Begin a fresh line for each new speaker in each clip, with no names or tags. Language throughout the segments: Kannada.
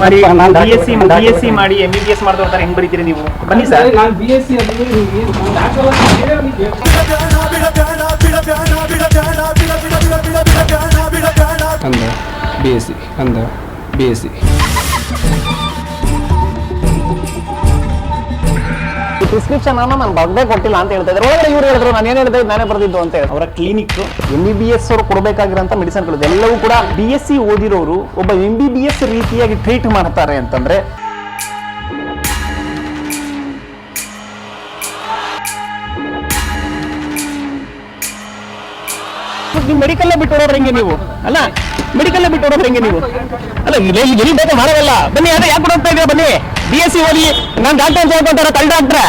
ಮಾಡಿ BSc ಮಾಡಿ MBBS ಮಾಡಿದವ್ರ ಹೆಂಗ್ ಬರೀತೀರಿ ನೀವು? ಬನ್ನಿ ಸರ್.
ನಾನು BSc ಅಂದ BSc
ಪ್ರಿಸ್ಕ್ರಿಪ್ಷನ್ ನಾನು ಬರ್ದೇ ಕೊಟ್ಟಿಲ್ಲ ಅಂತ ಹೇಳ್ತಾ ಇದ್ದಾರೆ. ಒಳಗಡೆ ಇವ್ರು ಹೇಳಿದ್ರು ನಾನು ಏನ್ ಹೇಳ್ತಾ ಇದ್ದೆ ನಾನೇ ಬರ್ದಿದ್ದು ಅಂತ ಹೇಳಿ.
ಅವರ ಕ್ಲಿನಿಕ್
MBBS ಅವರು ಕೊಡಬೇಕಾಗಿರೋಂಥ ಮೆಡಿಸಿನ್ಗಳು ಎಲ್ಲವೂ ಕೂಡ BSc ಓದಿರೋರು ಒಬ್ಬ MBBS ರೀತಿಯಾಗಿ ಟ್ರೀಟ್ ಮಾಡ್ತಾರೆ ಅಂತಂದ್ರೆ ನೀವು ಮೆಡಿಕಲ್ ಬಿಟ್ಟು ಹೊಡೋರು ಹೆಂಗೆ ನೀವು? ಅಲ್ಲ ಮೆಡಿಕಲ್ ಬಿಟ್ಟು ಹೊಡೋರು ಹೆಂಗೆ ನೀವು? ಅಲ್ಲ ಇಲ್ಲಿ ಬೇಕಾ ಮಾಡೋದಲ್ಲ. ಬನ್ನಿ ಅದೇ ಯಾಕೆ ಹೋಗ್ತಾ ಇದ್ದೀರಾ? ಬನ್ನಿ BSc ಓದಿ ನಾನು ಡಾಕ್ಟರ್ ಅಂತ ಹೇಳ್ಕೊಂತಾರ ಕಲ್ ಡಾಕ್ಟ್ರೆ.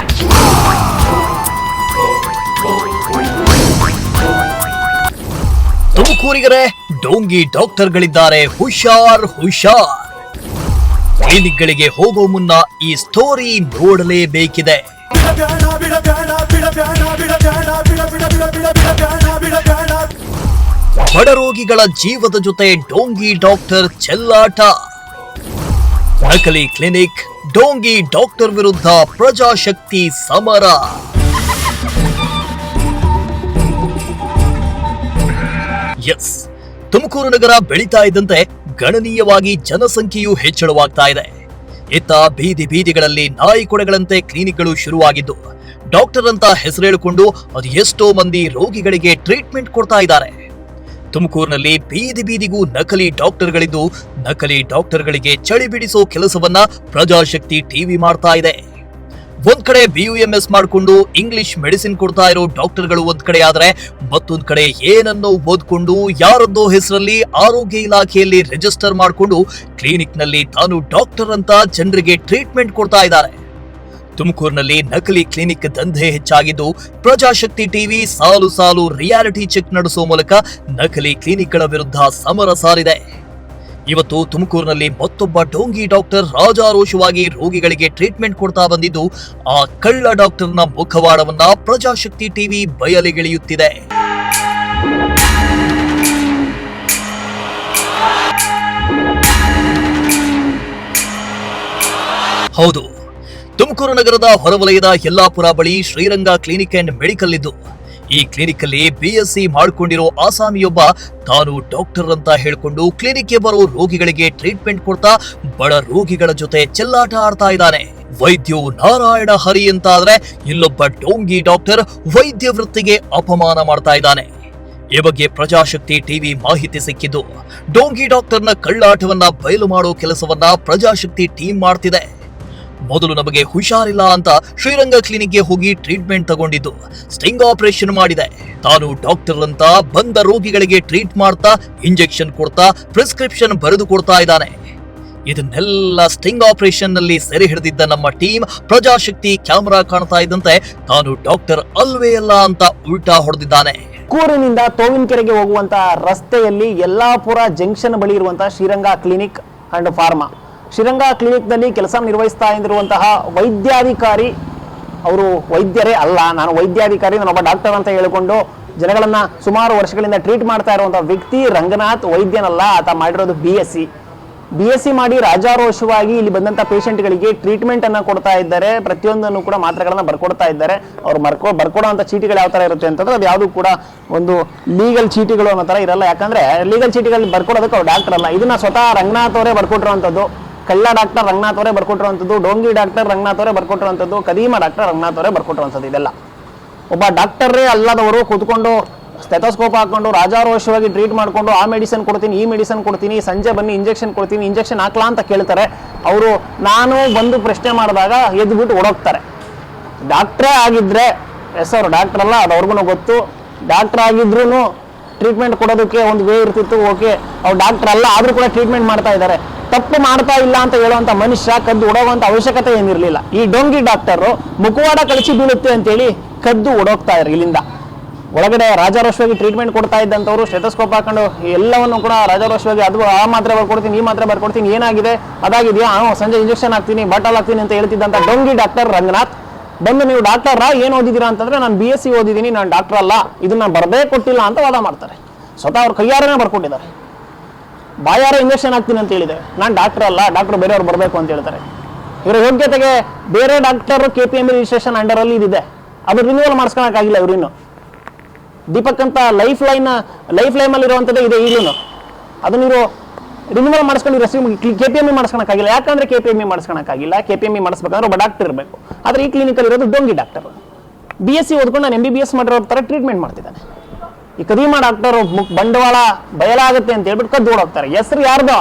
ತುಮಕೂರಿಗರೇ, ಡೋಂಗಿ ಡಾಕ್ಟರ್ಗಳಿದ್ದಾರೆ, ಹುಷಾರ್ ಹುಷಾರ್. ಕ್ಲಿನಿಕ್ಗಳಿಗೆ ಹೋಗೋ ಮುನ್ನ ಈ ಸ್ಟೋರಿ ನೋಡಲೇಬೇಕಿದೆ. ಬಡ ರೋಗಿಗಳ ಜೀವದ ಜೊತೆ ಡೋಂಗಿ ಡಾಕ್ಟರ್ ಚೆಲ್ಲಾಟ. ನಕಲಿ ಕ್ಲಿನಿಕ್, ಡೋಂಗಿ ಡಾಕ್ಟರ್ ವಿರುದ್ಧ ಪ್ರಜಾಶಕ್ತಿ ಸಮರ. ಎಸ್, ತುಮಕೂರು ನಗರ ಬೆಳೀತಾ ಇದ್ದಂತೆ ಗಣನೀಯವಾಗಿ ಜನಸಂಖ್ಯೆಯು ಹೆಚ್ಚಳವಾಗ್ತಾ ಇದೆ. ಇತ್ತ ಬೀದಿ ಬೀದಿಗಳಲ್ಲಿ ನಾಯಿ ಕೊಡೆಗಳಂತೆ ಕ್ಲಿನಿಕ್ಗಳು ಶುರುವಾಗಿದ್ದು, ಡಾಕ್ಟರ್ ಅಂತ ಹೆಸರೇಳಿಕೊಂಡು ಅದು ಎಷ್ಟೋ ಮಂದಿ ರೋಗಿಗಳಿಗೆ ಟ್ರೀಟ್ಮೆಂಟ್ ಕೊಡ್ತಾ ಇದ್ದಾರೆ. ತುಮಕೂರಿನಲ್ಲಿ ಬೀದಿ ಬೀದಿಗೂ ನಕಲಿ ಡಾಕ್ಟರ್ಗಳಿದ್ದು, ನಕಲಿ ಡಾಕ್ಟರ್ಗಳಿಗೆ ಚಳಿ ಬಿಡಿಸೋ ಕೆಲಸವನ್ನ ಪ್ರಜಾಶಕ್ತಿ ಟಿವಿ ಮಾಡ್ತಾ ಇದೆ. ಒಂದ್ ಕಡೆ BUMS ಮಾಡಿಕೊಂಡು ಇಂಗ್ಲಿಷ್ ಮೆಡಿಸಿನ್ ಕೊಡ್ತಾ ಇರೋ ಡಾಕ್ಟರ್ಗಳು ಒಂದ್ ಕಡೆ ಆದ್ರೆ, ಮತ್ತೊಂದ್ ಕಡೆ ಏನನ್ನೋ ಓದ್ಕೊಂಡು ಯಾರದ್ದೋ ಹೆಸರಲ್ಲಿ ಆರೋಗ್ಯ ಇಲಾಖೆಯಲ್ಲಿ ರಿಜಿಸ್ಟರ್ ಮಾಡಿಕೊಂಡು ಕ್ಲಿನಿಕ್ ನಲ್ಲಿ ತಾನು ಡಾಕ್ಟರ್ ಅಂತ ಜನರಿಗೆ ಟ್ರೀಟ್ಮೆಂಟ್ ಕೊಡ್ತಾ ಇದ್ದಾರೆ. ತುಮಕೂರಿನಲ್ಲಿ ನಕಲಿ ಕ್ಲಿನಿಕ್ ದಂಧೆ ಹೆಚ್ಚಾಗಿದ್ದು, ಪ್ರಜಾಶಕ್ತಿ ಟಿವಿ ಸಾಲು ಸಾಲು ರಿಯಾಲಿಟಿ ಚೆಕ್ ನಡೆಸುವ ಮೂಲಕ ನಕಲಿ ಕ್ಲಿನಿಕ್ಗಳ ವಿರುದ್ಧ ಸಮರ ಸಾರಿದೆ. ಇವತ್ತು ತುಮಕೂರಿನಲ್ಲಿ ಮತ್ತೊಬ್ಬ ಡೋಂಗಿ ಡಾಕ್ಟರ್ ರಾಜಾರೋಷವಾಗಿ ರೋಗಿಗಳಿಗೆ ಟ್ರೀಟ್ಮೆಂಟ್ ಕೊಡ್ತಾ ಬಂದಿದ್ದು, ಆ ಕಳ್ಳ ಡಾಕ್ಟರ್ನ ಮುಖವಾಡವನ್ನ ಪ್ರಜಾಶಕ್ತಿ ಟಿವಿ ಬಯಲಿಗೆಳೆಯುತ್ತಿದೆ. ಹೌದು, ತುಮಕೂರು ನಗರದ ಹೊರವಲಯದ ಯಲ್ಲಾಪುರ ಬಳಿ ಶ್ರೀರಂಗ ಕ್ಲಿನಿಕ್ ಅಂಡ್ ಮೆಡಿಕಲ್ ಇದ್ದು, ಈ ಕ್ಲಿನಿಕ್ ಅಲ್ಲಿ BSc ಮಾಡಿಕೊಂಡಿರೋ ಆಸಾಮಿಯೊಬ್ಬ ತಾನು ಡಾಕ್ಟರ್ ಅಂತ ಹೇಳ್ಕೊಂಡು ಕ್ಲಿನಿಕ್ಗೆ ಬರೋ ರೋಗಿಗಳಿಗೆ ಟ್ರೀಟ್ಮೆಂಟ್ ಕೊಡ್ತಾ ಬಡ ರೋಗಿಗಳ ಜೊತೆ ಚೆಲ್ಲಾಟ ಆಡ್ತಾ ಇದ್ದಾನೆ. ವೈದ್ಯು ನಾರಾಯಣ ಹರಿ ಅಂತಾದ್ರೆ, ಇಲ್ಲೊಬ್ಬ ಡೋಂಗಿ ಡಾಕ್ಟರ್ ವೈದ್ಯ ವೃತ್ತಿಗೆ ಅಪಮಾನ ಮಾಡ್ತಾ ಇದ್ದಾನೆ. ಈ ಬಗ್ಗೆ ಪ್ರಜಾಶಕ್ತಿ ಟಿವಿ ಮಾಹಿತಿ ಸಿಕ್ಕಿದ್ದು, ಡೋಂಗಿ ಡಾಕ್ಟರ್ನ ಕಳ್ಳಾಟವನ್ನ ಬಯಲು ಮಾಡೋ ಕೆಲಸವನ್ನ ಪ್ರಜಾಶಕ್ತಿ ಟೀಮ್ ಮಾಡ್ತಿದೆ. ಮೊದಲು ನಮಗೆ ಹುಷಾರಿಲ್ಲ ಅಂತ ಶ್ರೀರಂಗ ಕ್ಲಿನಿಕ್ಗೆ ಹೋಗಿ ಟ್ರೀಟ್ಮೆಂಟ್ ತಗೊಂಡಿದ್ದು, ಸ್ಟಿಂಗ್ ಆಪರೇಷನ್ ಮಾಡಿದೆ. ತಾನು ಡಾಕ್ಟರ್ ಅಂತ ಬಂದ ರೋಗಿಗಳಿಗೆ ಟ್ರೀಟ್ ಮಾಡ್ತಾ, ಇಂಜೆಕ್ಷನ್ ಕೊಡ್ತಾ, ಪ್ರಿಸ್ಕ್ರಿಪ್ಷನ್ ಬರೆದು ಕೊಡ್ತಾ ಇದ್ದಾನೆ. ಇದನ್ನೆಲ್ಲ ಸ್ಟಿಂಗ್ ಆಪರೇಷನ್ ನಲ್ಲಿ ಸೆರೆ ಹಿಡಿದಿದ್ದ ನಮ್ಮ ಟೀಮ್ ಪ್ರಜಾಶಕ್ತಿ ಕ್ಯಾಮೆರಾ ಕಾಣ್ತಾ ಇದ್ದಂತೆ ತಾನು ಡಾಕ್ಟರ್ ಅಲ್ವೇ ಅಲ್ಲ ಅಂತ ಉಲ್ಟಾ ಹೊಡೆದಿದ್ದಾನೆ.
ಕೂರಿನಿಂದ ತೋವಿನಕೆರೆಗೆ ಹೋಗುವಂತ ರಸ್ತೆಯಲ್ಲಿ ಯಲ್ಲಾಪುರ ಜಂಕ್ಷನ್ ಬಳಿ ಇರುವಂತಹ Sriranga clinic and pharma. Sriranga clinic ನಲ್ಲಿ ಕೆಲಸ ನಿರ್ವಹಿಸ್ತಾ ಇರುವಂತಹ ವೈದ್ಯಾಧಿಕಾರಿ, ಅವರು ವೈದ್ಯರೇ ಅಲ್ಲ, ನಾನು ವೈದ್ಯಾಧಿಕಾರಿ, ನಾನೊಬ್ಬ ಡಾಕ್ಟರ್ ಅಂತ ಹೇಳಿಕೊಂಡು ಜನಗಳನ್ನ ಸುಮಾರು ವರ್ಷಗಳಿಂದ ಟ್ರೀಟ್ ಮಾಡ್ತಾ ಇರುವಂತಹ ವ್ಯಕ್ತಿ ರಂಗನಾಥ್ ವೈದ್ಯನಲ್ಲ. ಆತ ಮಾಡಿರೋದು BSc ಮಾಡಿ ರಾಜಾರೋಷವಾಗಿ ಇಲ್ಲಿ ಬಂದಂತ ಪೇಷಂಟ್ಗಳಿಗೆ ಟ್ರೀಟ್ಮೆಂಟ್ ಅನ್ನ ಕೊಡ್ತಾ ಇದ್ದಾರೆ. ಪ್ರತಿಯೊಂದನ್ನು ಕೂಡ ಮಾತ್ರೆಗಳನ್ನ ಬರ್ಕೊಡ್ತಾ ಇದ್ದಾರೆ. ಅವ್ರು ಬರ್ಕೊಡುವಂತ ಚೀಟಿಗಳು ಯಾವ ತರ ಇರುತ್ತೆ ಅಂತಂದ್ರೆ, ಅದು ಯಾವುದು ಕೂಡ ಒಂದು ಲೀಗಲ್ ಚೀಟಿಗಳು ಅನ್ನೋ ತರ ಇರಲ್ಲ. ಯಾಕಂದ್ರೆ ಲೀಗಲ್ ಚೀಟಿಗಳು ಬರ್ಕೊಡೋದಕ್ಕೆ ಅವ್ರು ಡಾಕ್ಟರ್ ಅಲ್ಲ. ಇದನ್ನ ಸ್ವತಃ ರಂಗನಾಥ್ ಅವರೇ ಬರ್ಕೊಟ್ಟಿರುವಂತದ್ದು, ಕಳ್ಳ ಡಾಕ್ಟರ್ ರಂಗನಾಥ್ ಅವರೇ ಬರ್ಕೊಟ್ಟಿರುವಂತದ್ದು, ಡೋಂಗಿ ಡಾಕ್ಟರ್ ರಂಗನಾಥ್ ಅವರೇ ಬರ್ಕೊಟ್ಟಿರುವಂತದ್ದು, ಕದೀಮ ಡಾಕ್ಟರ್ ರಂಗನಾಥ್ ಅವರೇ ಬರ್ಕೊಟ್ಟಿರುವಂತದ್ದು. ಇದೆಲ್ಲ ಒಬ್ಬ ಡಾಕ್ಟರೇ ಅಲ್ಲದವರು ಕೂತ್ಕೊಂಡು ಸ್ಟೆಥೋಸ್ಕೋಪ್ ಹಾಕೊಂಡು ರಾಜಾರೋಷವಾಗಿ ಟ್ರೀಟ್ ಮಾಡ್ಕೊಂಡು ಆ ಮೆಡಿಸಿನ್ ಕೊಡ್ತೀನಿ, ಈ ಮೆಡಿಸಿನ್ ಕೊಡ್ತೀನಿ, ಸಂಜೆ ಬನ್ನಿ ಇಂಜೆಕ್ಷನ್ ಕೊಡ್ತೀನಿ, ಇಂಜೆಕ್ಷನ್ ಹಾಕ್ಲಾ ಅಂತ ಕೇಳ್ತಾರೆ. ಅವರು ನಾನು ಬಂದು ಪ್ರಶ್ನೆ ಮಾಡಿದಾಗ ಎದ್ಬಿಟ್ಟು ಓಡೋಗ್ತಾರೆ. ಡಾಕ್ಟ್ರೇ ಆಗಿದ್ರೆ, ಎಸ್ ಅವರು ಡಾಕ್ಟರ್ ಅಲ್ಲ, ಅದು ಅವ್ರಿಗೂ ಗೊತ್ತು. ಡಾಕ್ಟರ್ ಆಗಿದ್ರು ಟ್ರೀಟ್ಮೆಂಟ್ ಕೊಡೋದಕ್ಕೆ ಒಂದು ವೇ ಇರ್ತಿತ್ತು. ಓಕೆ, ಅವ್ರು ಡಾಕ್ಟರ್ ಅಲ್ಲ ಆದ್ರೂ ಕೂಡ ಟ್ರೀಟ್ಮೆಂಟ್ ಮಾಡ್ತಾ ಇದ್ದಾರೆ. ತಪ್ಪು ಮಾಡ್ತಾ ಇಲ್ಲ ಅಂತ ಹೇಳುವಂತ ಮನುಷ್ಯ ಕದ್ದು ಓಡೋಗುವಂತ ಅವಶ್ಯಕತೆ ಏನಿರಲಿಲ್ಲ. ಈ ಡೋಂಗಿ ಡಾಕ್ಟರ್ ಮುಖವಾಡ ಕಳಿಸಿ ಬೀಳುತ್ತೆ ಅಂತೇಳಿ ಕದ್ದು ಓಡೋಗ್ತಾ ಇದ್ದಾರೆ ಇಲ್ಲಿಂದ. ಒಳಗಡೆ ರಾಜಾರೋಷವಾಗಿ ಟ್ರೀಟ್ಮೆಂಟ್ ಕೊಡ್ತಾ ಇದ್ದಂಥವ್ರು ಸ್ಟೆಥೋಸ್ಕೋಪ್ ಹಾಕೊಂಡು ಎಲ್ಲವನ್ನು ಕೂಡ ರಾಜಾರೋಷವಾಗಿ ಅದು ಆ ಮಾತ್ರೆ ಬರ್ಕೊಡ್ತೀನಿ, ಈ ಮಾತ್ರೆ ಬರ್ಕೊಡ್ತೀನಿ, ಏನಾಗಿದೆ ಅದಾಗಿದೆಯಾ, ಸಂಜೆ ಇಂಜೆಕ್ಷನ್ ಹಾಕ್ತೀನಿ, ಬಾಟಲ್ ಹಾಕ್ತೀನಿ ಅಂತ ಹೇಳ್ತಿದ್ದಂಥ ಡೋಂಗಿ ಡಾಕ್ಟರ್ ರಂಗನಾಥ್ ಬಂದು ನೀವು ಡಾಕ್ಟರ್ ಏನು ಓದಿದ್ದೀರಾ ಅಂತಂದ್ರೆ, ನಾನು BSc ಓದಿದ್ದೀನಿ, ನಾನು ಡಾಕ್ಟರ್ ಅಲ್ಲ, ಇದನ್ನ ಬರದೇ ಕೊಟ್ಟಿಲ್ಲ ಅಂತ ವಾದ ಮಾಡ್ತಾರೆ. ಸ್ವತಃ ಅವ್ರ ಕೈಯಾರನೇ ಬರ್ಕೊಟ್ಟಿದ್ದಾರೆ. ಬಾಯಾರ ಇಂಜೆಕ್ಷನ್ ಹಾಕ್ತೀನಿ ಅಂತ ಹೇಳಿದೆ. ನಾನು ಡಾಕ್ಟರ್ ಅಲ್ಲ, ಡಾಕ್ಟರ್ ಬೇರೆಯವ್ರು ಬರಬೇಕು ಅಂತ ಹೇಳ್ತಾರೆ. ಇವರ ಯೋಗ್ಯತೆಗೆ ಬೇರೆ ಡಾಕ್ಟರ್ KPM ರಿಜಿಸ್ಟ್ರೇಷನ್ ಅಂಡರ್ ಅಲ್ಲಿ ಇದಿದೆ, ಅದು ರಿನ್ಯೂವಲ್ ಮಾಡಿಸ್ಕೊಳಕ್ಕಾಗಿಲ್ಲ ಇವ್ರಿನ್ನು. ದೀಪಕ್ ಅಂತ ಲೈಫ್ ಲೈನ್ ಅಲ್ಲಿ ಇರುವಂಥದ್ದು ಇದೆ ಈಗಲೂ. ಅದನ್ನ ಇವರು ರಿನ್ಯೂವಲ್ ಮಾಡಿಸ್ಕೊಂಡು KPM ಮಾಡಿಸ್ಕೊಳಕ್ಕಾಗಿಲ್ಲ. ಯಾಕಂದ್ರೆ KPM ಮಾಡಿಸ್ಕೊಳಕ್ಕಾಗಿಲ್ಲ, KPM ಮಾಡಿಸ್ಬೇಕಂದ್ರೆ ಒಬ್ಬ ಡಾಕ್ಟರ್ ಇರಬೇಕು. ಆದ್ರೆ ಈ ಕ್ಲಿನಿಕಲ್ಲಿ ಇರೋದು ಡೊಂಗಿ ಡಾಕ್ಟರ್. BSc ಓದ್ಕೊಂಡು ನಾನು MBBS ಮಾಡಿರೋ ತರ ಟ್ರೀಟ್ಮೆಂಟ್ ಮಾಡ್ತಿದ್ದಾನೆ. ಈ ಕದೀಮ ಡಾಕ್ಟರ್ ಬಂಡವಾಳ ಬಯಲಾಗುತ್ತೆ ಅಂತ ಹೇಳ್ಬಿಟ್ಟು ಕದ್ದು ಓಡೋಗ್ತಾರೆ. ಹೆಸರು ಯಾರ್ದೋ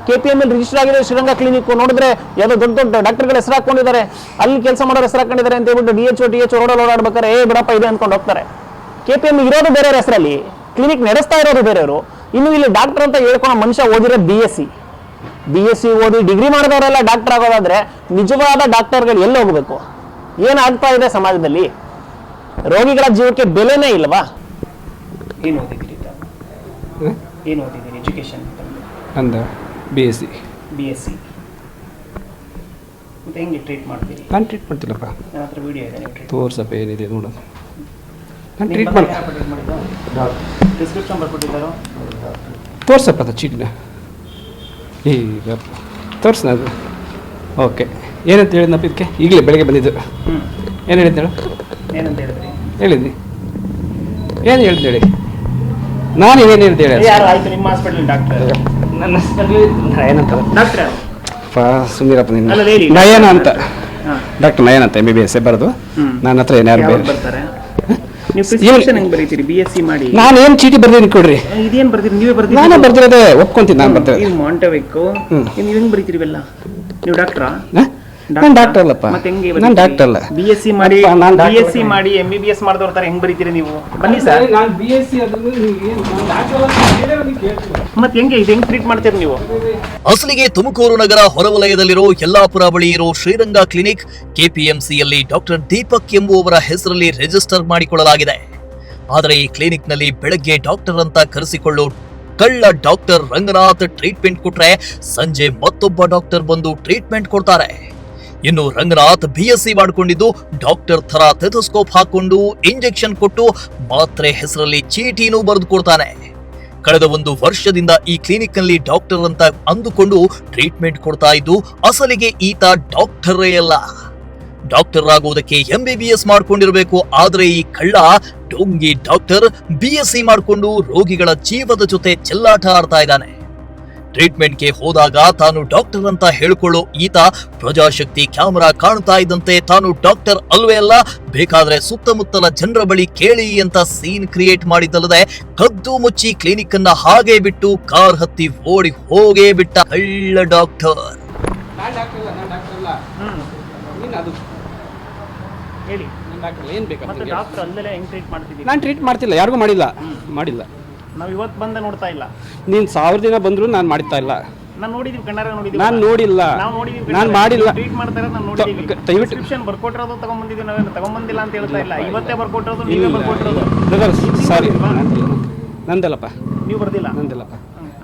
KPM ರಿಜಿಸ್ಟರ್ ಆಗಿದೆ ಶ್ರೀರಂಗ ಕ್ಲಿನಿಕ್. ನೋಡಿದ್ರೆ ಯಾವುದೋ ದೊಡ್ಡ ದೊಡ್ಡ ಡಾಕ್ಟರ್ಗಳು ಹೆಸರು ಹಾಕೊಂಡಿದ್ದಾರೆ, ಅಲ್ಲಿ ಕೆಲಸ ಮಾಡೋರು ಹೆಸರು ಹಾಕೊಂಡಿದ್ದಾರೆ ಅಂತ ಹೇಳ್ಬಿಟ್ಟು DHO ರೋಡಲ್ಲಿ ಓಡಾಡ್ಬೇಕಾರೆ ಬಿಡಪ್ಪ ಇದೆ ಅನ್ಕೊಂಡು ಹೋಗ್ತಾರೆ. KPM ಇರೋದು ಬೇರೆಯವ್ರ ಹೆಸರಲ್ಲಿ, ಕ್ಲಿನಿಕ್ ನಡೆಸ್ತಾ ಇರೋದು ಬೇರೆಯವರು. ಇನ್ನು ಇಲ್ಲಿ ಡಾಕ್ಟರ್ ಅಂತ ಹೇಳ್ಕೊಂಡು ಮನುಷ್ಯ ಓದಿರೋ BSc ಓದಿ ಡಿಗ್ರಿ ಮಾಡಿದವರೆಲ್ಲ ಡಾಕ್ಟರ್ ಆಗೋದಾದ್ರೆ ನಿಜವಾದ ಡಾಕ್ಟರ್ಗಳು ಎಲ್ಲಿ ಹೋಗ್ಬೇಕು? ಏನಾಗ್ತಾ ಇದೆ ಸಮಾಜದಲ್ಲಿ? ರೋಗಿಗಳ ಜೀವಕ್ಕೆ ಬೆಲೆನೇ ಇಲ್ವಾ?
ಏನು ಓದಿದ್ದೀರಿ? ಏನು ಓದಿದ್ದೀರಿ? ಎಜುಕೇಶನ್
ಅಂದ BSc.
ಮತ್ತೆ ಹೆಂಗೆ ಟ್ರೀಟ್ ಮಾಡ್ತೀರಿ?
ನಾನು ಟ್ರೀಟ್ ಮಾಡ್ತಿಲ್ಲಪ್ಪ.
ನನ್ನ ಹತ್ರ ವಿಡಿಯೋ ಇದೆ, ನೀವು ಟ್ರೀಟ್
ತೋರ್ಸಪ್ಪ ಏನಿದೆ ನೋಡು. ನಾನು
ನಿಮ್ಮ
ಟ್ರೀಟ್
ಬಗ್ಗೆ
ಮಾಡಿ
ಯಾರಪ್ಪ ಟ್ರೀಟ್ ಮಾಡಿದ್ದು? ಪ್ರಿಸ್ಕ್ರಿಪ್ಷನ್ ಬರ್ಕೊಟ್ಟಿದ್ದಾರೋ?
ತೋರ್ಸಪ್ಪ ಅದು ಚೀಟಿನ. ಈಗ ತೋರ್ಸು ಅದು. ಓಕೆ, ಏನಂತ ಹೇಳಿದ್ನಪ್ಪ ಇದಕ್ಕೆ? ಈಗಲೇ ಬೆಳಗ್ಗೆ ಬಂದಿದ್ದು. ಏನು ಹೇಳಿದ್ದು ಹೇಳು?
ಏನಂತ ಹೇಳಿದ್ರಿ?
ಹೇಳಿದ್ನಿ ಏನು ಹೇಳ್ದು ಹೇಳಿ. ನಾನು ಏನು ಹೇಳ್ದು ಹೇಳಿ.
ಯಾರು ಆಯ್ತು ನಿಮ್ಮ ಹಾಸ್ಪಿಟಲ್ ಡಾಕ್ಟರ್?
ನನ್ನ ಏನಂತ
ಡಾಕ್ಟರ್ ಯಾರು?
ಸುಮೀರಪ್ಪ ನಿನ್ನ
ಅಲ್ಲ ಹೇಳಿ.
ನಯನ ಅಂತ,
ಹಾಂ,
ಡಾಕ್ಟರ್ ನಯನ ಅಂತ MBBS ಬರೋದು. ನನ್ನ ಹತ್ರ ಏನಾರು
ಯಾರು
ಬೇರೆ
ಬರ್ತಾರೆ? ನೀವು ಪ್ರಿಸ್ಕ್ರಿಪ್ಷನ್ ಹೆಂಗೆ ಬರೀತೀರಿ? BSc ಮಾಡಿ
ನಾನು ಏನು ಚೀಟಿ ಬರ್ತೀನಿ ಕೊಡ್ರಿ.
ಇದೇನು ಬರ್ತೀರಿ? ನೀವೇ ಬರ್ತೀರಿ?
ನಾನೇ ಬರ್ತಿರೋದೇ ಒಪ್ಕೊಂತೀನಿ. ನಾನು ಬರ್ತಿರೋದು
ಇದು ಮಾಂಟವೆಕ್ಕು. ನೀವು ಹೆಂಗೆ ಬರೀತೀರಿ ಇವೆಲ್ಲ? ನೀವು ಡಾಕ್ಟ್ರಾ?
ನಾನು ಡಾಕ್ಟರ್ ಅಲ್ಲಪ್ಪ.
ಮತ್ತೆ ಹೆಂಗೆ
ನಾನು ಡಾಕ್ಟರ್ ಅಲ್ಲ.
BSc ಮಾಡಿ
ಅಪ್ಪ, ನಾನು ಡಾಕ್ಟರ್
BSc ಮಾಡಿ MBBS ಮಾಡಿದವ್ರ ತರ ಹೆಂಗ್ ಬರೀತೀರಿ ನೀವು? ಬನ್ನಿ ಸರ್.
ನಾನು BSc
ಮತ್ತೆ ಹೆಂಗೆ ಇದು ಹೆಂಗ್ ಟ್ರೀಟ್ ಮಾಡ್ತೀರಿ ನೀವು?
ಅಸಲಿಗೆ ತುಮಕೂರು ನಗರ ಹೊರವಲಯದಲ್ಲಿರೋ ಯಲ್ಲಾಪುರ ಬಳಿ ಇರೋ ಶ್ರೀರಂಗ ಕ್ಲಿನಿಕ್ KPMCಯಲ್ಲಿ ಡಾಕ್ಟರ್ ದೀಪಕ್ ಎಂಬುವವರ ಹೆಸರಲ್ಲಿ ರಿಜಿಸ್ಟರ್ ಮಾಡಿಕೊಳ್ಳಲಾಗಿದೆ. ಆದರೆ ಈ ಕ್ಲಿನಿಕ್ನಲ್ಲಿ ಬೆಳಗ್ಗೆ ಡಾಕ್ಟರ್ ಅಂತ ಕರೆಸಿಕೊಳ್ಳೋ ಕಳ್ಳ ಡಾಕ್ಟರ್ ರಂಗನಾಥ್ ಟ್ರೀಟ್ಮೆಂಟ್ ಕೊಟ್ರೆ ಸಂಜೆ ಮತ್ತೊಬ್ಬ ಡಾಕ್ಟರ್ ಬಂದು ಟ್ರೀಟ್ಮೆಂಟ್ ಕೊಡ್ತಾರೆ. ಇನ್ನು ರಂಗನಾಥ್ BSc ಮಾಡಿಕೊಂಡಿದ್ದು ಡಾಕ್ಟರ್ ಥರ ಟೆಥೋಸ್ಕೋಪ್ ಹಾಕೊಂಡು ಇಂಜೆಕ್ಷನ್ ಕೊಟ್ಟು ಮಾತ್ರೆ ಹೆಸರಲ್ಲಿ ಚೀಟಿನೂ ಬರೆದು ಕೊಡ್ತಾನೆ. ಕಳೆದ 1 ವರ್ಷದಿಂದ ಈ ಕ್ಲಿನಿಕ್ ನಲ್ಲಿ ಡಾಕ್ಟರ್ ಅಂತ ಅಂದುಕೊಂಡು ಟ್ರೀಟ್ಮೆಂಟ್ ಕೊಡ್ತಾ ಇದ್ದು ಅಸಲಿಗೆ ಈತ ಡಾಕ್ಟರೇ ಅಲ್ಲ. ಡಾಕ್ಟರ್ ಆಗೋದಕ್ಕೆ MBBS ಮಾಡ್ಕೊಂಡಿರ್ಬೇಕು. ಆದ್ರೆ ಈ ಕಳ್ಳ ಡೊಂಗಿ ಡಾಕ್ಟರ್ BSc ಮಾಡಿಕೊಂಡು ರೋಗಿಗಳ ಜೀವದ ಜೊತೆ ಚೆಲ್ಲಾಟ ಆಡ್ತಾ ಇದ್ದಾನೆ. ಟ್ರೀಟ್ಮೆಂಟ್ಗೆ ಹೋದಾಗ ತಾನು ಡಾಕ್ಟರ್ ಅಂತ ಹೇಳ್ಕೊಳ್ಳೋ ಈತ ಪ್ರಜಾಶಕ್ತಿ ಕ್ಯಾಮೆರಾ ಕಾಣ್ತಾ ಇದ್ದಂತೆ ತಾನು ಡಾಕ್ಟರ್ ಅಲ್ವೇ ಅಲ್ಲ, ಬೇಕಾದ್ರೆ ಸುತ್ತಮುತ್ತಲ ಜನರ ಬಳಿ ಕೇಳಿ ಅಂತ ಸೀನ್ ಕ್ರಿಯೇಟ್ ಮಾಡಿದ್ದಲ್ಲದೆ ಕದ್ದು ಮುಚ್ಚಿ ಕ್ಲಿನಿಕ್ ಅನ್ನ ಹಾಗೆ ಬಿಟ್ಟು ಕಾರ್ ಹತ್ತಿ ಓಡಿ ಹೋಗೇ ಬಿಟ್ಟ ಕಳ್ಳ ಡಾಕ್ಟರ್.
ಹೇಳಿ.
ಏನು ಬೇಕಾ?
ಮತ್ತೆ ಡಾಕ್ಟರ್ ಅಲ್ಲೇ ಹೆಂಗ್ ಟ್ರೀಟ್ ಮಾಡ್ತಿದ್ದೀರಿ?
ನಾನು ಟ್ರೀಟ್ ಮಾಡ್ತಿಲ್ಲ, ಯಾರಿಗೂ ಮಾಡಿಲ್ಲ.
ನಾವು ಇವತ್ತು ಬಂದ ನೋಡ್ತಾ ಇಲ್ಲ.
ನೀನು 1000 ದಿನ ಬಂದ್ರು ನಾನು ಮಾಡ್ತಾ ಇಲ್ಲ.
ನಾನು ನೋಡಿದೀವಿ, ಕಣ್ಣಾರ ನೋಡಿದೀವಿ.
ನಾನು ನೋಡಿಲ್ಲ,
ನಾವು ನೋಡಿದೀವಿ,
ನಾನು ಮಾಡಿಲ್ಲ.
ಟ್ರೀಟ್ ಮಾಡ್ತಾರೆ ನಾನು ನೋಡಿದೀವಿ.
ದಯವಿಟ್ಟು
ಪ್ರಿಸ್ಕ್ರಿಪ್ಷನ್ ಬರ್ಕೊಟ್ಟಿರೋದು ತಗೊಂಡ್ಬಂದಿದ್ದೀವಿ, ನಾವೇನು ತಗೊಂಡ್ಬಂದಿಲ್ಲ ಅಂತ ಹೇಳ್ತಾ ಇಲ್ಲ. ಇವತ್ತೇ ಬರ್ಕೊಟ್ಟಿರೋದು, ನೀವೇ ಬರ್ಕೊಟ್ಟಿರೋದು.
ಬ್ರದರ್ ಸಾರಿ, ನಂದಲ್ಲಪ್ಪ.
ನೀವು ಬರ್ದಿಲ್ಲ?
ನಂದಲ್ಲಪ್ಪ.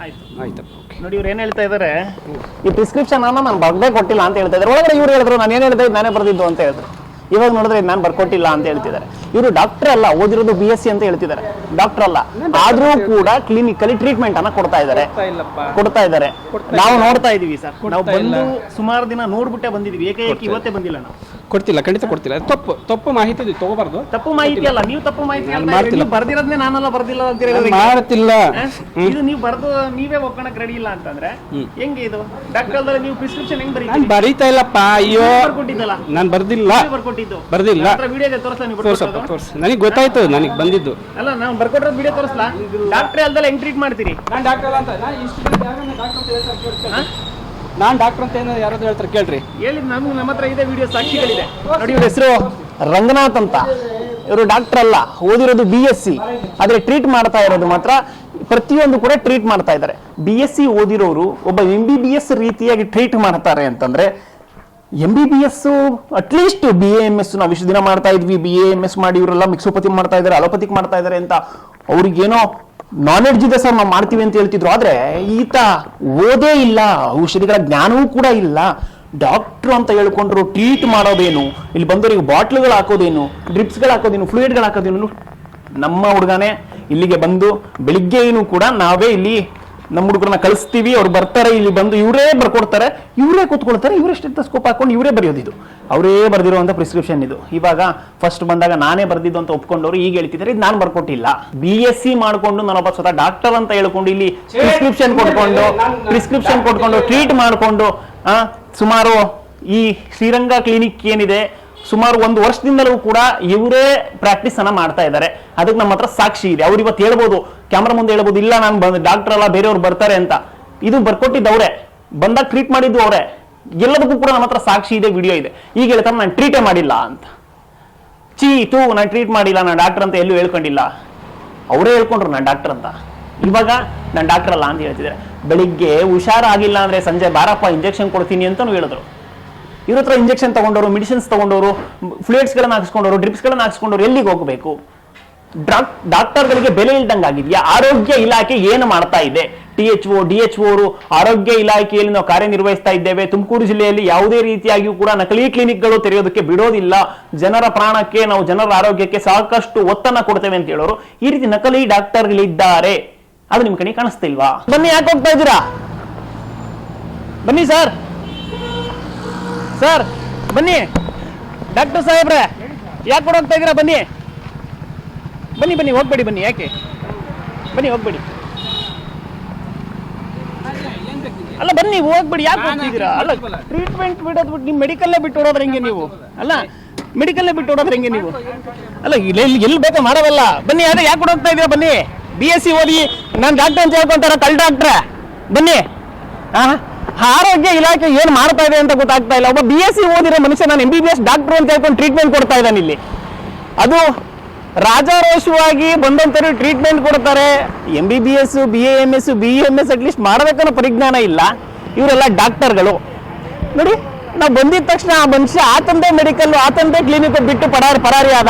ಆಯ್ತು
ಆಯ್ತಪ್ಪ.
ನೋಡಿ ಇವ್ರು ಏನ್ ಹೇಳ್ತಾ ಇದಾರೆ,
ಈ ಪ್ರಿಸ್ಕ್ರಿಪ್ಷನ್ ಅನ್ನ ನಾನು ಬರ್ದೇ ಕೊಟ್ಟಿಲ್ಲ ಅಂತ ಹೇಳ್ತಾ ಇದ್ದಾರೆ. ಒಳಗಡೆ ಇವ್ರು ಹೇಳಿದ್ರು ನಾನು ಏನ್ ಹೇಳ್ತಾ ಇದ್ದು ನಾನೇ ಬರ್ದಿದ್ದು ಅಂತ ಹೇಳಿದ್ರು. ಇವಾಗ ನೋಡಿದ್ರೆ ನಾನು ಬರ್ಕೊಟ್ಟಿಲ್ಲ ಅಂತ ಹೇಳ್ತಿದ್ದಾರೆ. ಇವರು ಡಾಕ್ಟರ್ ಅಲ್ಲ, ಓದಿರೋದು BSc ಅಂತ ಹೇಳ್ತಿದ್ದಾರೆ. ಡಾಕ್ಟರ್ ಅಲ್ಲ, ಆದ್ರೂ ಕೂಡ ಕ್ಲಿನಿಕ್ ಅಲ್ಲಿ ಟ್ರೀಟ್ಮೆಂಟ್ ಅನ್ನ ಕೊಡ್ತಾ ಇದ್ದಾರೆ. ನಾವು ನೋಡ್ತಾ ಇದೀವಿ ಸರ್. ನಾವು ಬಂದು ಸುಮಾರು ದಿನ ನೋಡ್ಬಿಟ್ಟೆ ಬಂದಿದೀವಿ. ಏಕೈಕಿ ಇವತ್ತೇ ಬಂದಿಲ್ಲ ನಾವು.
ಕೊಡ್ತಿಲ್ಲ, ಖಂಡಿತ ಕೊಡ್ತಿಲ್ಲ. ತಪ್ಪು ಮಾಹಿತಿ ತಗೋಬಾರ್ದು.
ತಪ್ಪು ಮಾಹಿತಿ ಅಲ್ಲ, ನೀವು ತಪ್ಪು ಮಾಹಿತಿ ಬರ್ದಿರೋದ್ನೇ ನಾನೆಲ್ಲ ಬರ್ದಿಲ್ಲ ಅಂತ ಹೇಳಿದ್ರೆ
ಮಾಡ್ತಿಲ್ಲ.
ಇದು ನೀವು ಬರ್ದು ನೀವೇ ಒಪ್ಕೊಳಕ್ ರೆಡಿ ಇಲ್ಲ ಅಂತಂದ್ರೆ ಹೆಂಗೆ ಇದು? ಡಾಕ್ಟರ್ ನೀವು ಪ್ರಿಸ್ಕ್ರಿಪ್ಷನ್ ಹೆಂಗ್
ನಾನು ಬರೀತಾ ಇಲ್ಲಪ್ಪ. ಅಯ್ಯೋ,
ಬರ್ಕೊಟ್ಟಿದ್ದಲ್ಲ?
ನಾನು ಬರ್ದಿಲ್ಲ.
ಬರ್ದಿಲ್ಲ.
ವಿಡಿಯೋ ತೋರ್ಸ. ನನಗೆ ಗೊತ್ತಾಯ್ತು, ನನಗೆ ಬಂದಿದ್ದು.
ಅಲ್ಲ, ನಾನು ಬರ್ಕೊಟ್ಟಿರೋ ವಿಡಿಯೋ ತೋರಿಸ್ಲಾ? ಡಾಕ್ಟರ್ ಅಲ್ದಲ್ಲ ಹೆಂಗ್ ಟ್ರೀಟ್ ಮಾಡ್ತೀರಿ?
ನಾನು ಡಾಕ್ಟರ್ ಅಂತ ನಾನು ಡಾಕ್ಟರ್ ಅಂತ ಏನೋ ಯಾರಾದ್ರೂ ಹೇಳ್ತಾರೆ ಕೇಳ್ರಿ.
ಹೇಳಿ, ನಮ್ಮ ಹತ್ರ ಇದೆ ವಿಡಿಯೋ, ಸಾಕ್ಷಿಗಳಿದೆ. ನೋಡಿ, ಇವ್ರ ಹೆಸರು ರಂಗನಾಥ್ ಅಂತ. ಇವರು ಡಾಕ್ಟರ್ ಅಲ್ಲ, ಓದಿರೋದು BSc. ಆದ್ರೆ ಟ್ರೀಟ್ ಮಾಡ್ತಾ ಇರೋದು ಮಾತ್ರ ಪ್ರತಿಯೊಂದು ಕೂಡ ಟ್ರೀಟ್ ಮಾಡ್ತಾ ಇದ್ದಾರೆ. BSc ಓದಿರೋರು ಒಬ್ಬ MBBS ರೀತಿಯಾಗಿ ಟ್ರೀಟ್ ಮಾಡ್ತಾರೆ ಅಂತಂದ್ರೆ MBBS ಅಟ್ಲೀಸ್ಟ್ BAMS ನಾವು ಇಷ್ಟು ದಿನ ಮಾಡ್ತಾ ಇದ್ವಿ. BAMS ಮಾಡಿ ಇವರೆಲ್ಲ ಮಿಕ್ಸೋಪತಿ ಮಾಡ್ತಾ ಇದ್ದಾರೆ, ಅಲೋಪತಿಕ್ ಮಾಡ್ತಾ ಇದ್ದಾರೆ ಅಂತ ಅವ್ರಿಗೇನೋ ನಾಲೆಡ್ಜ್ ಇದೆ ಸರ್, ನಾವು ಮಾಡ್ತೀವಿ ಅಂತ ಹೇಳ್ತಿದ್ರು. ಆದ್ರೆ ಈತ ಓದೇ ಇಲ್ಲ, ಔಷಧಿಗಳ ಜ್ಞಾನವೂ ಕೂಡ ಇಲ್ಲ. ಡಾಕ್ಟ್ರು ಅಂತ ಹೇಳ್ಕೊಂಡ್ರು ಟ್ರೀಟ್ ಮಾಡೋದೇನು, ಇಲ್ಲಿ ಬಂದವರಿಗೆ ಬಾಟ್ಲ್ಗಳು ಹಾಕೋದೇನು, ಡ್ರಿಪ್ಸ್ಗಳು ಹಾಕೋದೇನು, ಫ್ಲೂಯಿಡ್ಗಳು ಹಾಕೋದೇನು. ನಮ್ಮ ಹುಡುಗನೇ ಇಲ್ಲಿಗೆ ಬಂದು ಬೆಳಿಗ್ಗೆಯೂ ಕೂಡ ನಾವೇ ಇಲ್ಲಿ ನಮ್ಮ ಹುಡುಗರನ್ನ ಕಳಿಸ್ತೀವಿ, ಅವ್ರು ಬರ್ತಾರೆ, ಇಲ್ಲಿ ಬಂದು ಇವರೇ ಬರ್ಕೊಡ್ತಾರೆ, ಇವರೇ ಕೂತ್ಕೊಳ್ತಾರೆ, ಇವರೇ ಸ್ಟೆಥೋಸ್ಕೋಪ್ ಹಾಕೊಂಡು ಇವರೇ ಬರೆಯೋದಿದು, ಅವರೇ ಬರೆದಿರುವಂತ ಪ್ರಿಸ್ಕ್ರಿಪ್ಷನ್ ಇದು. ಇವಾಗ ಫಸ್ಟ್ ಬಂದಾಗ ನಾನೇ ಬರೆದಿದ್ದು ಅಂತ ಒಪ್ಕೊಂಡವರು ಈಗ ಹೇಳ್ತಿದ್ದಾರೆ ಇದು ನಾನು ಬರ್ಕೊಟ್ಟಿಲ್ಲ. BSc ಮಾಡ್ಕೊಂಡು ನಾನೊಬ್ಬ ಸ್ವತಃ ಡಾಕ್ಟರ್ ಅಂತ ಹೇಳ್ಕೊಂಡು ಇಲ್ಲಿ ಪ್ರಿಸ್ಕ್ರಿಪ್ಷನ್ ಕೊಟ್ಕೊಂಡು ಟ್ರೀಟ್ ಮಾಡಿಕೊಂಡು ಸುಮಾರು ಈ ಶ್ರೀರಂಗ ಕ್ಲಿನಿಕ್ ಏನಿದೆ ಸುಮಾರು 1 ವರ್ಷದಿಂದಲೂ ಕೂಡ ಇವರೇ ಪ್ರಾಕ್ಟೀಸ್ ಅನ್ನ ಮಾಡ್ತಾ ಇದ್ದಾರೆ. ಅದಕ್ಕೆ ನಮ್ಮ ಹತ್ರ ಸಾಕ್ಷಿ ಇದೆ. ಅವ್ರು ಇವತ್ತು ಹೇಳ್ಬೋದು, ಕ್ಯಾಮ್ರಾ ಮುಂದೆ ಹೇಳ್ಬೋದು, ಇಲ್ಲ ನಾನು ಡಾಕ್ಟರ್ ಅಲ್ಲ ಬೇರೆಯವ್ರು ಬರ್ತಾರೆ ಅಂತ. ಇದು ಬರ್ಕೊಟ್ಟಿದ್ದು ಅವರೇ, ಬಂದಾಗ ಟ್ರೀಟ್ ಮಾಡಿದ್ದು ಅವರೇ. ಎಲ್ಲದಕ್ಕೂ ಕೂಡ ನಮ್ಮ ಹತ್ರ ಸಾಕ್ಷಿ ಇದೆ, ವಿಡಿಯೋ ಇದೆ. ಈಗ ಹೇಳ್ತಾರೆ ನಾನು ಟ್ರೀಟೇ ಮಾಡಿಲ್ಲ ಅಂತ. ನಾನು ಟ್ರೀಟ್ ಮಾಡಿಲ್ಲ, ನಾನು ಡಾಕ್ಟರ್ ಅಂತ ಎಲ್ಲೂ ಹೇಳ್ಕೊಂಡಿಲ್ಲ. ಅವರೇ ಹೇಳ್ಕೊಂಡ್ರು ನಾನು ಡಾಕ್ಟರ್ ಅಂತ. ಇವಾಗ ನಾನು ಡಾಕ್ಟರ್ ಅಲ್ಲ ಅಂತ ಹೇಳ್ತಿದ್ದಾರೆ. ಬೆಳಿಗ್ಗೆ ಹುಷಾರಾಗಿಲ್ಲ ಅಂದ್ರೆ ಸಂಜೆ ಬಾರಪ್ಪ ಇಂಜೆಕ್ಷನ್ ಕೊಡ್ತೀನಿ ಅಂತಾನು ಹೇಳಿದ್ರು. ಇವ್ರ ಹತ್ರ ಇಂಜೆಕ್ಷನ್ ತಗೊಂಡವರು, ಮೆಡಿಸಿನ್ಸ್ ತಗೊಂಡವರು, ಫ್ಲೂಯಿಡ್ಸ್ಗಳನ್ನ ಹಾಕ್ಸ್ಕೊಂಡವರು, ಡ್ರಿಪ್ಸ್ಗಳನ್ನ ಹಾಕ್ಸ್ಕೊಂಡವರು ಎಲ್ಲಿಗೆ ಹೋಗಬೇಕು? ಡಾಕ್ಟರ್ಗಳಿಗೆ ಬೆಲೆ ಇಲ್ದಂಗಾಗಿದೆಯಾ? ಆರೋಗ್ಯ ಇಲಾಖೆ ಏನು ಮಾಡ್ತಾ ಇದೆ? DHO ಅವರು ಆರೋಗ್ಯ ಇಲಾಖೆಯಲ್ಲಿ ನಾವು ಕಾರ್ಯನಿರ್ವಹಿಸ್ತಾ ಇದ್ದೇವೆ. ತುಮಕೂರು ಜಿಲ್ಲೆಯಲ್ಲಿ ಯಾವುದೇ ರೀತಿಯಾಗಿಯೂ ಕೂಡ ನಕಲಿ ಕ್ಲಿನಿಕ್ಗಳು ತೆರೆಯೋದಕ್ಕೆ ಬಿಡೋದಿಲ್ಲ. ಜನರ ಪ್ರಾಣಕ್ಕೆ, ನಾವು ಜನರ ಆರೋಗ್ಯಕ್ಕೆ ಸಾಕಷ್ಟು ಒತ್ತನ್ನ ಕೊಡ್ತೇವೆ ಅಂತ ಹೇಳೋರು ಈ ರೀತಿ ನಕಲಿ ಡಾಕ್ಟರ್ಗಳಿದ್ದಾರೆ. ಅದು ನಿಮ್ ಕಡೆ ಕಾಣಿಸ್ತಿಲ್ವಾ? ಬನ್ನಿ, ಯಾಕೆ ಹೋಗ್ತಾ ಇದ್ದೀರಾ? ಬನ್ನಿ ಸರ್, ಬನ್ನಿ. ಡಾಕ್ಟರ್ ಸಾಹೇಬ್ರೆ, ಯಾಕೆ ಹೋಗ್ತಾ ಇದ್ದೀರಾ? ಬನ್ನಿ ಬನ್ನಿ ಬನ್ನಿ, ಹೋಗ್ಬೇಡಿ, ಬನ್ನಿ. ಯಾಕೆ ಬನ್ನಿ, ಹೋಗ್ಬೇಡಿ. ಅಲ್ಲ ಬನ್ನಿ, ಹೋಗ್ಬೇಡಿ. ಯಾಕೆ ಹೋಗ್ತಿದ್ದೀರಾ? ಅಲ್ಲ, ಟ್ರೀಟ್ಮೆಂಟ್ ಬಿಡೋದು ಬಿಟ್ಟು ನೀವು ಮೆಡಿಕಲ್ಲೇ ಬಿಟ್ಟು ಓಡೋದ್ರೆ ಹೆಂಗೆ ನೀವು? ಅಲ್ಲ, ಮೆಡಿಕಲ್ಲೇ ಬಿಟ್ಟು ಓಡೋದ್ರೆ ಹೆಂಗೆ ನೀವು? ಅಲ್ಲ, ಎಲ್ಲಿ ಬೇಕೋ ಮಾಡವಲ್ಲ. ಬನ್ನಿ, ಅದೇ ಯಾಕೆ ಹೋಗ್ತಾ ಇದ್ದೀರಾ? ಬನ್ನಿ. BSc ಓದಿ ನಾನು ಡಾಕ್ಟರ್ ಅಂತ ಹೇಳ್ಕೊಂತಾರ, ಕಲ್ ಡಾಕ್ಟ್ರೆ. ಬನ್ನಿ. ಆರೋಗ್ಯ ಇಲಾಖೆ ಏನ್ ಮಾಡ್ತಾ ಇದೆ ಅಂತ ಗೊತ್ತಾಗ್ತಾ ಇಲ್ಲ. ಒಬ್ಬ BSc ಓದಿರೋ ಮನುಷ್ಯ ನಾನು MBBS ಡಾಕ್ಟರ್ ಅಂತ ಹೇಳ್ಕೊಂಡು ಟ್ರೀಟ್ಮೆಂಟ್ ಕೊಡ್ತಾ ಇದ್ದಾನೆ ಇಲ್ಲಿ. ಅದು ರಾಜಾರೋಷವಾಗಿ ಬಂದಂತರು ಟ್ರೀಟ್ಮೆಂಟ್ ಕೊಡ್ತಾರೆ. MBBS, BAMS, BEMS ಅಟ್ಲೀಸ್ಟ್ ಮಾಡಬೇಕನ್ನೋ ಪರಿಜ್ಞಾನ ಇಲ್ಲ. ಇವರೆಲ್ಲ ಡಾಕ್ಟರ್ಗಳು. ನೋಡಿ, ನಾವು ಬಂದಿದ ತಕ್ಷಣ ಆ ಮನುಷ್ಯ ಆತಂದೇ ಮೆಡಿಕಲ್, ಆತಂದೇ ಕ್ಲಿನಿಕ್ ಬಿಟ್ಟು ಪರಾರಿ ಆದ.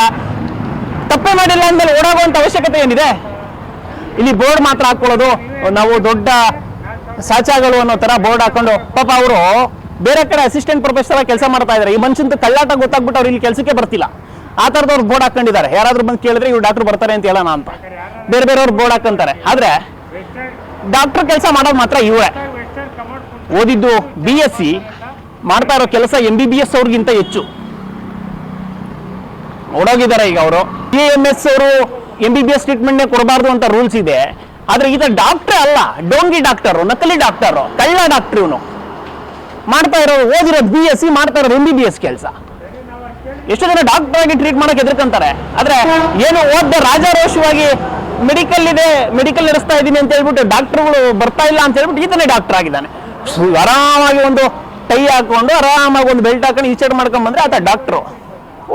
ತಪ್ಪೇ ಮಾಡಿಲ್ಲ ಅಂದ್ಮೇಲೆ ಓಡಾಗುವಂತ ಅವಶ್ಯಕತೆ ಏನಿದೆ? ಇಲ್ಲಿ ಬೋರ್ಡ್ ಮಾತ್ರ ಹಾಕೊಳ್ಳೋದು, ನಾವು ದೊಡ್ಡ ಸಾಚಾಗಳು ಅನ್ನೋ ತರ ಬೋರ್ಡ್ ಹಾಕೊಂಡು, ಪಾಪ ಅವರು ಬೇರೆ ಕಡೆ ಅಸಿಸ್ಟೆಂಟ್ ಪ್ರೊಫೆಸರ್ ಕೆಲಸ ಮಾಡ್ತಾ ಇದ್ದಾರೆ. ಈ ಮನುಷ್ಯಂತ ಕಳ್ಳಾಟ ಗೊತ್ತಾಗ್ಬಿಟ್ಟು ಅವ್ರು ಇಲ್ಲಿ ಕೆಲಸಕ್ಕೆ ಬರ್ತಿಲ್ಲ. ಆ ತರದವ್ರು ಬೋರ್ಡ್ ಹಾಕೊಂಡಿದ್ದಾರೆ. ಯಾರಾದ್ರೂ ಬಂದು ಕೇಳಿದ್ರೆ ಇವ್ರು ಡಾಕ್ಟರ್ ಬರ್ತಾರೆ ಅಂತ ಹೇಳೋಣ ಅಂತ ಬೇರೆಯವ್ರು ಬೋರ್ಡ್ ಹಾಕೊಂತಾರೆ. ಆದ್ರೆ ಡಾಕ್ಟರ್ ಕೆಲಸ ಮಾಡೋದು ಮಾತ್ರ ಇವರೇ. ಓದಿದ್ದು BSc, ಮಾಡ್ತಾ ಇರೋ ಕೆಲಸ MBBS ಅವ್ರಿಗಿಂತ ಹೆಚ್ಚು. ಓಡೋಗಿದ್ದಾರೆ ಈಗ ಅವರು. BAMS ಅವರು MBBS ಟ್ರೀಟ್ಮೆಂಟ್ ಕೊಡಬಾರ್ದು ಅಂತ ರೂಲ್ಸ್ ಇದೆ. ಆದ್ರೆ ಈತ ಡಾಕ್ಟರ್ ಅಲ್ಲ, ಡೋಂಗಿ ಡಾಕ್ಟರ್, ನಕಲಿ ಡಾಕ್ಟರ್, ಕಳ್ಳ ಡಾಕ್ಟರ್. ಇವನು ಮಾಡ್ತಾ ಇರೋದು, ಓದಿರೋದು BSc, ಮಾಡ್ತಾ ಇರೋದು MBBS ಕೆಲಸ. ಎಷ್ಟು ಜನ ಡಾಕ್ಟರ್ ಆಗಿ ಟ್ರೀಟ್ ಮಾಡಕ್ಕೆ ಎದುರ್ಕೊಂತಾರೆ. ಆದ್ರೆ ಏನು ಓದ್ದ ರಾಜಾರೋಷವಾಗಿ ಮೆಡಿಕಲ್ ಇದೆ, ಮೆಡಿಕಲ್ ನಡೆಸ್ತಾ ಇದ್ದೀನಿ ಅಂತ ಹೇಳ್ಬಿಟ್ಟು ಡಾಕ್ಟರ್ಗಳು ಬರ್ತಾ ಇಲ್ಲ ಅಂತ ಹೇಳ್ಬಿಟ್ಟು ಈತನೇ ಡಾಕ್ಟರ್ ಆಗಿದ್ದಾನೆ. ಆರಾಮಾಗಿ ಒಂದು ಟೈ ಹಾಕೊಂಡು, ಆರಾಮಾಗಿ ಒಂದು ಬೆಲ್ಟ್ ಹಾಕೊಂಡು ಈಚೆಡ್ ಮಾಡ್ಕೊಂಡ್ ಬಂದ್ರೆ ಆತ ಡಾಕ್ಟ್ರು.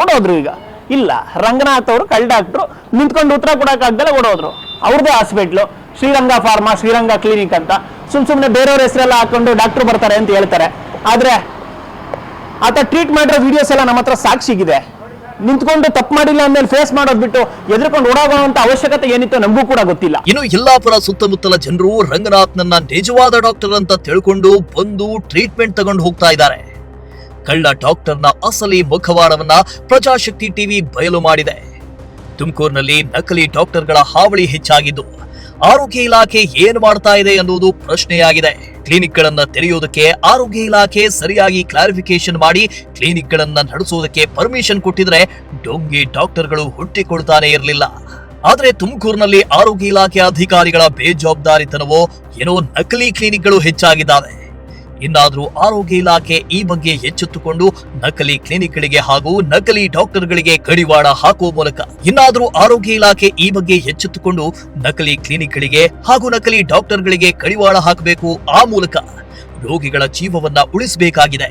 ಓಡೋದ್ರು. ಈಗ ಇಲ್ಲ, ರಂಗನಾಥ್ ಅವರು ಕಳ್ ಡಾಕ್ಟ್ರು, ನಿಂತ್ಕೊಂಡು ಉತ್ತರ ಕೊಡಕ್ಕಾಗ್ದಲ್ಲ ಓಡೋದ್ರು. ಅವ್ರದೇ hospital, Sriranga pharma, Sriranga clinic ಅಂತ ಸುಮ್ಮನೆ ಬೇರೆಯವ್ರ ಹೆಸರೆಲ್ಲ ಹಾಕೊಂಡು ಡಾಕ್ಟರ್ ಬರ್ತಾರೆ ಅಂತ ಹೇಳ್ತಾರೆ. ಆದ್ರೆ ಆತ ಟ್ರೀಟ್ ಮಾಡಿರೋ ವಿಡಿಯೋಸ್ ಎಲ್ಲ ನಮ್ಮ ಹತ್ರ ಸಾಕ್ಷಿಗಿದೆ. ನಿಂತ್ಕೊಂಡು ತಪ್ಪು ಮಾಡಿಲ್ಲ ಅಂದ್ಮೇಲೆ ಫೇಸ್ ಮಾಡೋದ್ ಬಿಟ್ಟು ಎದುರ್ಕೊಂಡು ಓಡಾಗುವಂತ ಅವಶ್ಯಕತೆ ಏನಿತ್ತು ನಮಗೂ ಕೂಡ ಗೊತ್ತಿಲ್ಲ.
ಇನ್ನು ಯಲ್ಲಾಪುರ ಸುತ್ತಮುತ್ತಲ ಜನರು ರಂಗನಾಥ್ನನ್ನ ನಿಜವಾದ ಡಾಕ್ಟರ್ ಅಂತ ತಿಳ್ಕೊಂಡು ಬಂದು ಟ್ರೀಟ್ಮೆಂಟ್ ತಗೊಂಡು ಹೋಗ್ತಾ ಇದ್ದಾರೆ. ಕಳ್ಳ ಡಾಕ್ಟರ್ನ ಅಸಲಿ ಮುಖವಾಡವನ್ನ ಪ್ರಜಾಶಕ್ತಿ ಟಿವಿ ಬಯಲು ಮಾಡಿದೆ. ತುಮಕೂರಿನಲ್ಲಿ ನಕಲಿ ಡಾಕ್ಟರ್ಗಳ ಹಾವಳಿ ಹೆಚ್ಚಾಗಿದ್ದು ಆರೋಗ್ಯ ಇಲಾಖೆ ಏನು ಮಾಡ್ತಾ ಇದೆ ಅನ್ನೋದು ಪ್ರಶ್ನೆಯಾಗಿದೆ. ಕ್ಲಿನಿಕ್ಗಳನ್ನ ತೆರೆಯೋದಕ್ಕೆ ಆರೋಗ್ಯ ಇಲಾಖೆ ಸರಿಯಾಗಿ ಕ್ಲಾರಿಫಿಕೇಶನ್ ಮಾಡಿ ಕ್ಲಿನಿಕ್ಗಳನ್ನ ನಡೆಸೋದಕ್ಕೆ ಪರ್ಮಿಷನ್ ಕೊಟ್ಟಿದ್ರೆ ಡೊಂಗಿ ಡಾಕ್ಟರ್ಗಳು ಹುಟ್ಟಿಕೊಳ್ತಾನೆ ಇರಲಿಲ್ಲ. ಆದ್ರೆ ತುಮಕೂರಿನಲ್ಲಿ ಆರೋಗ್ಯ ಇಲಾಖೆ ಅಧಿಕಾರಿಗಳ ಬೇಜವಾಬ್ದಾರಿತನವೋ ಏನೋ ನಕಲಿ ಕ್ಲಿನಿಕ್ಗಳು ಹೆಚ್ಚಾಗಿದ್ದಾವೆ. ಇನ್ನಾದ್ರೂ ಆರೋಗ್ಯ ಇಲಾಖೆ ಈ ಬಗ್ಗೆ ಎಚ್ಚೆತ್ತುಕೊಂಡು ನಕಲಿ ಕ್ಲಿನಿಕ್ಗಳಿಗೆ ಹಾಗೂ ನಕಲಿ ಡಾಕ್ಟರ್ಗಳಿಗೆ ಕಡಿವಾಣ ಹಾಕುವ ಮೂಲಕ ಇನ್ನಾದ್ರೂ ಆರೋಗ್ಯ ಇಲಾಖೆ ಈ ಬಗ್ಗೆ ಎಚ್ಚೆತ್ತುಕೊಂಡು ನಕಲಿ ಕ್ಲಿನಿಕ್ಗಳಿಗೆ ಹಾಗೂ ನಕಲಿ ಡಾಕ್ಟರ್ಗಳಿಗೆ ಕಡಿವಾಣ ಹಾಕಬೇಕು. ಆ ಮೂಲಕ ರೋಗಿಗಳ ಜೀವವನ್ನ ಉಳಿಸಬೇಕಾಗಿದೆ.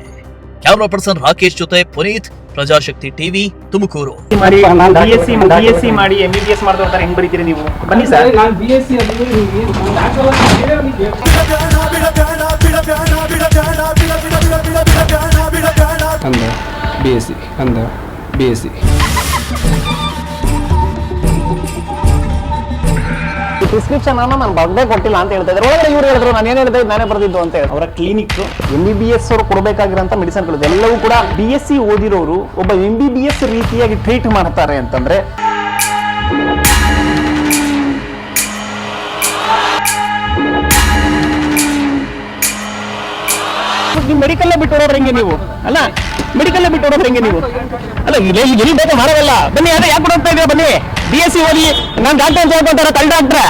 ಕ್ಯಾಮರಾ ಪರ್ಸನ್ ರಾಕೇಶ್ ಜೊತೆ ಪುನೀತ್, ಪ್ರಜಾಶಕ್ತಿ ಟಿವಿ, ತುಮಕೂರು.
BSc ಮಾಡಿ MBBS ಮಾಡ್ತಾರೆ, ಹೆಂಗ್ ಬರೀತೀರಿ ನೀವು? ಬನ್ನಿ ಸರ್.
BSc
ಪ್ರಿಸ್ಕ್ರಿಪ್ಷನ್ ಅನ್ನು ನಾನು ಬರ್ದೇ ಕೊಟ್ಟಿಲ್ಲ ಅಂತ ಹೇಳ್ತಾ ಇದ್ದಾರೆ. ಒಳಗಡೆ ಇವ್ರು ಹೇಳಿದ್ರು ನಾನು ಏನ್ ಹೇಳ್ತಾ ಇದ್ದೆ, ನಾನೇ ಬರ್ದಿದ್ದು ಅಂತ ಹೇಳಿ. ಅವರ ಕ್ಲಿನಿಕ್ MBBS ಅವರು ಕೊಡಬೇಕಾಗಿರೋಂಥ ಮೆಡಿಸಿನ್ಗಳು ಎಲ್ಲವೂ ಕೂಡ BSc ಓದಿರೋರು ಒಬ್ಬ MBBS ರೀತಿಯಾಗಿ ಟ್ರೀಟ್ ಮಾಡ್ತಾರೆ ಅಂತಂದ್ರೆ ನೀವು ಮೆಡಿಕಲ್ಲೇ ಬಿಟ್ಟು ಹೊರೋದ್ರೆ ಹೆಂಗೆ ನೀವು ಅಲ್ಲ ಮೆಡಿಕಲ್ಲೇ ಬಿಟ್ಟು ಹೊರೋದ್ರೆ ಹೆಂಗೆ ನೀವು ಅಲ್ಲ ಎಲ್ಲಿ ಬೇಕು ಮಾಡಲ್ಲ ಬನ್ನಿ ಅದೇ ಯಾಕೆ ಹೋಗ್ತಾ ಇದೆಯಾ ಬನ್ನಿ BSc ಓದಿ ನಾನು ಡಾಕ್ಟರ್ ಅಂತ ಹೇಳ್ಕೊಂತಾರ ತಳ್ಳ ಡಾಕ್ಟ್ರೆ